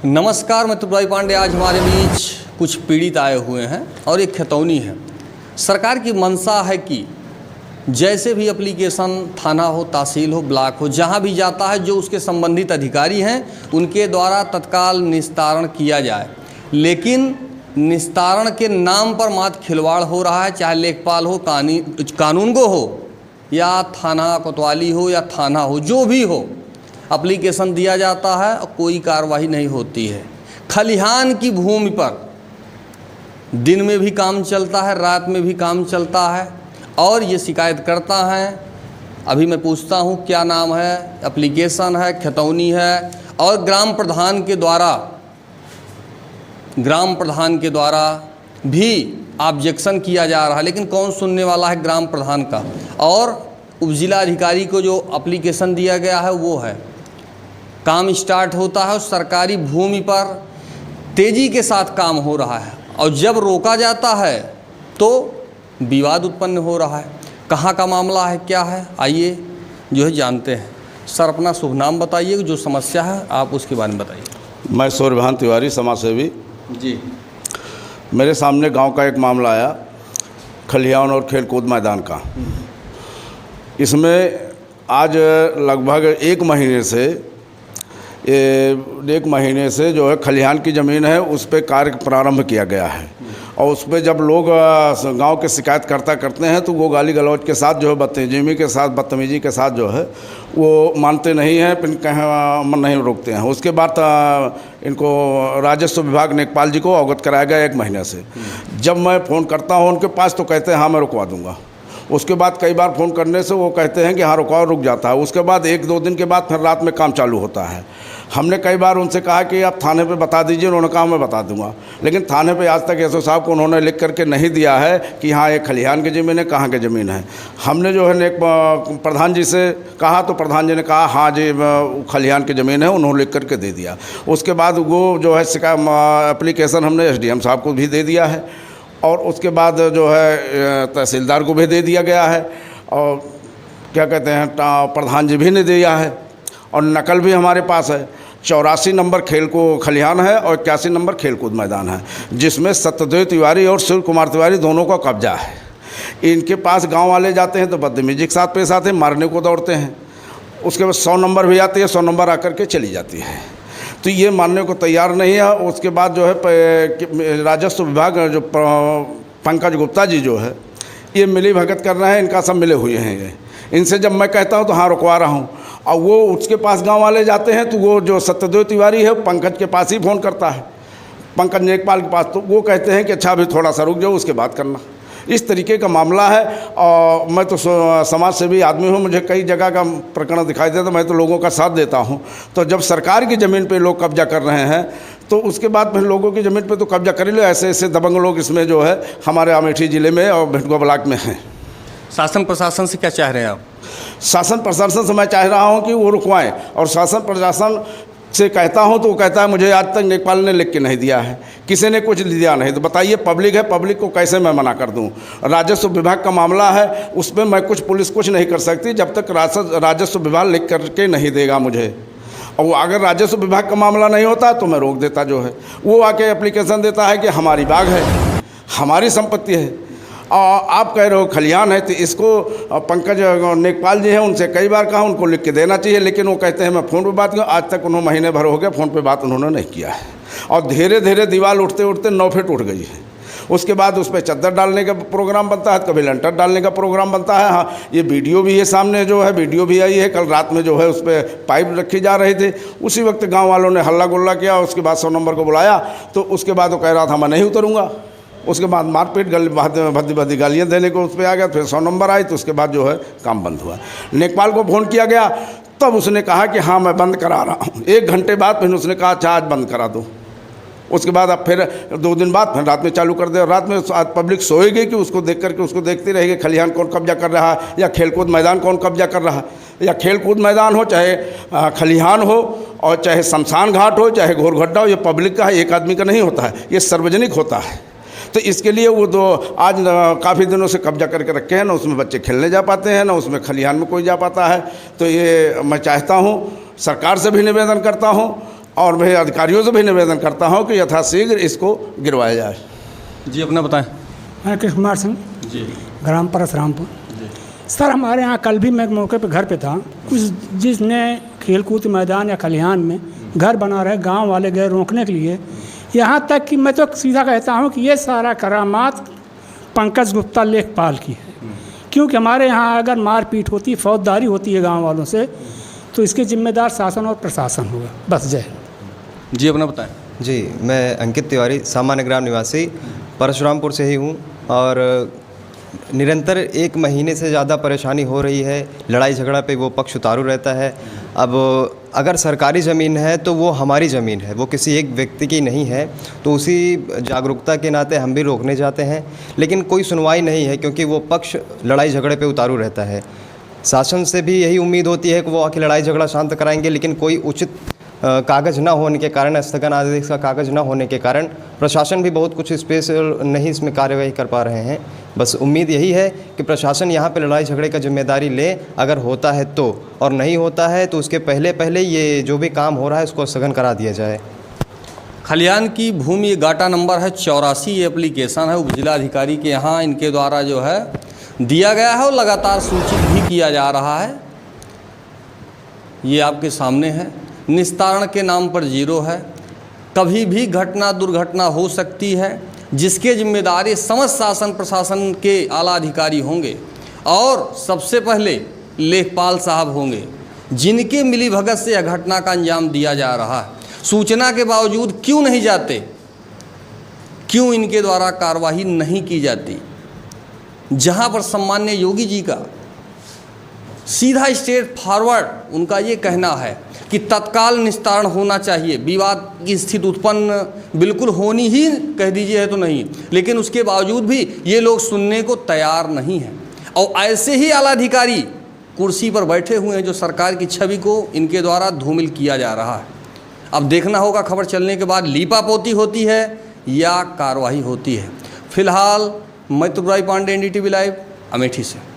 नमस्कार, मैं त्रिपुरारी पांडे। आज हमारे बीच कुछ पीड़ित आए हुए हैं और एक खतौनी है। सरकार की मंशा है कि जैसे भी एप्लीकेशन थाना हो, तहसील हो, ब्लॉक हो, जहां भी जाता है जो उसके संबंधित अधिकारी हैं उनके द्वारा तत्काल निस्तारण किया जाए। लेकिन निस्तारण के नाम पर मात्र खिलवाड़ हो रहा है, चाहे लेखपाल हो, कानूनगो हो या थाना कोतवाली हो या थाना हो, जो भी हो, एप्लीकेशन दिया जाता है और कोई कार्रवाई नहीं होती है। खलिहान की भूमि पर दिन में भी काम चलता है, रात में भी काम चलता है और ये शिकायत करता है। अभी मैं पूछता हूँ क्या नाम है, एप्लीकेशन है, खतौनी है और ग्राम प्रधान के द्वारा भी ऑब्जेक्शन किया जा रहा है, लेकिन कौन सुनने वाला है ग्राम प्रधान का। और उपजिला अधिकारी को जो एप्लीकेशन दिया गया है वो है, काम स्टार्ट होता है और सरकारी भूमि पर तेज़ी के साथ काम हो रहा है और जब रोका जाता है तो विवाद उत्पन्न हो रहा है। कहाँ का मामला है, क्या है, आइए जो है जानते हैं। सर, अपना शुभ नाम बताइए, जो समस्या है आप उसके बारे में बताइए। मैं सूर्यभान तिवारी, समाज सेवी जी। मेरे सामने गांव का एक मामला आया, खलिहान और खेलकूद मैदान का। इसमें आज लगभग एक महीने से जो है खलिहान की ज़मीन है उस पर कार्य प्रारंभ किया गया है और उस पर जब लोग गांव के शिकायत करते हैं तो वो गाली गलौज के साथ जो है बदतमीजी के साथ जो है वो मानते नहीं हैं, फिर कहीं मन नहीं रोकते हैं। उसके बाद इनको राजस्व विभाग लेखपाल जी को अवगत कराया गया एक महीने से। जब मैं फ़ोन करता हूँ उनके पास तो कहते हैं हाँ मैं रुकवा दूँगा। उसके बाद कई बार फ़ोन करने से वो कहते हैं कि हाँ रुक जाता है। उसके बाद एक दो दिन के बाद फिर रात में काम चालू होता है। हमने कई बार उनसे कहा कि आप थाने पे बता दीजिए, उन्होंने कहा मैं बता दूंगा, लेकिन थाने पे आज तक एसओ साहब को उन्होंने लिख करके नहीं दिया है कि हाँ ये खलिहान की ज़मीन है, कहाँ की ज़मीन है। हमने जो है प्रधान जी से कहा तो प्रधान जी ने कहा हाँ जी खलिहान की ज़मीन है, उन्होंने लिख करके दे दिया। उसके बाद वो जो है एप्लीकेशन हमने एसडीएम साहब को भी दे दिया है और उसके बाद जो है तहसीलदार को भी दे दिया गया है और क्या कहते हैं प्रधान जी भी ने दिया है और नकल भी हमारे पास है। 84 नंबर खलिहान है और 81 नंबर खेलकूद मैदान है, जिसमें सत्यदेव तिवारी और सूर्य कुमार तिवारी दोनों का कब्जा है। इनके पास गांव वाले जाते हैं तो बदतमीजी के साथ पेश आते हैं, मारने को दौड़ते हैं। उसके बाद 100 नंबर भी आती है, 100 नंबर आकर के चली जाती है, तो ये मानने को तैयार नहीं है। उसके बाद जो है राजस्व विभाग जो पंकज गुप्ता जी जो है ये मिली भगत कर रहे हैं, इनका सब मिले हुए हैं। ये इनसे जब मैं कहता हूँ तो हाँ रुकवा रहा हूँ और वो उसके पास गांव वाले जाते हैं तो वो जो सत्यदेव तिवारी है पंकज के पास ही फ़ोन करता है, पंकज लेखपाल के पास, तो वो कहते हैं कि अच्छा अभी थोड़ा सा रुक जाओ उसके बाद करना। इस तरीके का मामला है और मैं तो समाज सेवी आदमी हूँ, मुझे कई जगह का प्रकरण दिखाई देता, मैं तो लोगों का साथ देता हूँ। तो जब सरकार की ज़मीन पे लोग कब्जा कर रहे हैं तो उसके बाद फिर लोगों की ज़मीन पे तो कब्जा कर ही लो। ऐसे ऐसे दबंग लोग इसमें जो है हमारे अमेठी ज़िले में और भिटकुआ ब्लॉक में हैं। शासन प्रशासन से क्या चाह रहे हैं आप? शासन प्रशासन से मैं चाह रहा हूँ कि वो रुकवाएं और शासन प्रशासन से कहता हूँ तो वो कहता है मुझे आज तक लेखपाल ने लिख के नहीं दिया है, किसी ने कुछ दिया नहीं। तो बताइए पब्लिक है, पब्लिक को कैसे मैं मना कर दूँ। राजस्व विभाग का मामला है, उस पर मैं पुलिस कुछ नहीं कर सकती जब तक राजस्व विभाग लिख करके नहीं देगा मुझे। और अगर राजस्व विभाग का मामला नहीं होता तो मैं रोक देता। जो है वो आके एप्लीकेशन देता है कि हमारी बाग है, हमारी संपत्ति है, आप कह रहे हो खलिहान है, तो इसको पंकज लेखपाल जी हैं उनसे कई बार कहा उनको लिख के देना चाहिए, लेकिन वो कहते हैं मैं फ़ोन पे बात करूँ। आज तक उन्होंने महीने भर हो गया फ़ोन पे बात उन्होंने नहीं किया है और धीरे धीरे दीवार उठते उठते 9 फीट उठ गई है। उसके बाद उस पर चद्दर डालने का प्रोग्राम बनता है, कभी लंटर डालने का प्रोग्राम बनता है। हाँ, ये वीडियो भी है सामने, जो है वीडियो भी आई है। कल रात में जो है उस पर पाइप रखी जा रही थी, उसी वक्त गांव वालों ने हल्ला गुल्ला किया। उसके बाद 100 नंबर को बुलाया तो उसके बाद वो कह रहा था मैं नहीं उतरूँगा। उसके बाद मारपीट भद्दी गालियाँ देने को उस पर आ गया। फिर 100 नंबर आई तो उसके बाद जो है काम बंद हुआ। लेखपाल को फ़ोन किया गया तब उसने कहा कि हाँ मैं बंद करा रहा हूँ। 1 घंटे बाद फिर उसने कहा अच्छा आज बंद करा दो। उसके बाद अब फिर 2 दिन बाद फिर रात में चालू कर दे और रात में पब्लिक सोएगी कि उसको देख करके उसको देखती रहेगी खलिहान कौन कब्जा कर रहा है या खेलकूद मैदान कौन कब्जा कर रहा है। या खेलकूद मैदान हो चाहे खलिहान हो और चाहे शमशान घाट हो चाहे घोरघड्डा हो, ये पब्लिक का है, एक आदमी का नहीं होता है, ये सार्वजनिक होता है। तो इसके लिए वो तो आज काफ़ी दिनों से कब्जा करके रखे हैं, ना उसमें बच्चे खेलने जा पाते हैं, ना उसमें खलिहान में कोई जा पाता है। तो ये मैं चाहता हूँ, सरकार से भी निवेदन करता हूँ और मैं अधिकारियों से भी निवेदन करता हूँ कि यथाशीघ्र इसको गिरवाया जाए। जी अपना बताएं। मैं कृष्ण कुमार सिंह, जी ग्राम परसरामपुर। सर हमारे यहाँ कल भी मैं मौके पे घर पे था, कुछ जिसने खेलकूद मैदान या खलिहान में घर बना रहे गांव वाले गए रोकने के लिए, यहाँ तक कि मैं तो सीधा कहता हूँ कि ये सारा करामात पंकज गुप्ता लेखपाल की है, क्योंकि हमारे यहाँ अगर मारपीट होती, फौजदारी होती है गाँव वालों से, तो इसके जिम्मेदार शासन और प्रशासन होगा। बस जय। जी अपना बताएं। जी मैं अंकित तिवारी, सामान्य ग्राम निवासी, परशुरामपुर से ही हूँ और निरंतर 1 महीने से ज़्यादा परेशानी हो रही है। लड़ाई झगड़ा पे वो पक्ष उतारू रहता है। अब अगर सरकारी ज़मीन है तो वो हमारी ज़मीन है, वो किसी एक व्यक्ति की नहीं है, तो उसी जागरूकता के नाते हम भी रोकने जाते हैं, लेकिन कोई सुनवाई नहीं है क्योंकि वो पक्ष लड़ाई झगड़े पे उतारू रहता है। शासन से भी यही उम्मीद होती है कि वो आके लड़ाई झगड़ा शांत कराएंगे, लेकिन कोई उचित कागज़ ना होने के कारण, स्थगन आदेश का कागज़ ना होने के कारण प्रशासन भी बहुत कुछ स्पेशल नहीं इसमें कार्यवाही कर पा रहे हैं। बस उम्मीद यही है कि प्रशासन यहाँ पे लड़ाई झगड़े का जिम्मेदारी ले, अगर होता है तो, और नहीं होता है तो उसके पहले पहले ये जो भी काम हो रहा है उसको स्थगन करा दिया जाए। खलिहान की भूमि ये गाटा नंबर है 84, ये एप्लीकेशन है उपजिला अधिकारी के यहाँ इनके द्वारा जो है दिया गया है और लगातार सूचित भी किया जा रहा है। ये आपके सामने है, निस्तारण के नाम पर 0 है। कभी भी घटना दुर्घटना हो सकती है, जिसके जिम्मेदारी समस्त शासन प्रशासन के आला अधिकारी होंगे और सबसे पहले लेखपाल साहब होंगे, जिनके मिलीभगत से यह घटना का अंजाम दिया जा रहा है। सूचना के बावजूद क्यों नहीं जाते, क्यों इनके द्वारा कार्रवाई नहीं की जाती? जहां पर सम्मान्य योगी जी का सीधा स्ट्रेट फॉरवर्ड उनका ये कहना है कि तत्काल निस्तारण होना चाहिए, विवाद की स्थिति उत्पन्न बिल्कुल होनी ही कह दीजिए है तो नहीं, लेकिन उसके बावजूद भी ये लोग सुनने को तैयार नहीं हैं। और ऐसे ही आला अधिकारी कुर्सी पर बैठे हुए हैं जो सरकार की छवि को इनके द्वारा धूमिल किया जा रहा है। अब देखना होगा खबर चलने के बाद लीपापोती होती है या कार्रवाई होती है। फिलहाल मैं तुराई पांडे, NDTV लाइव, अमेठी से।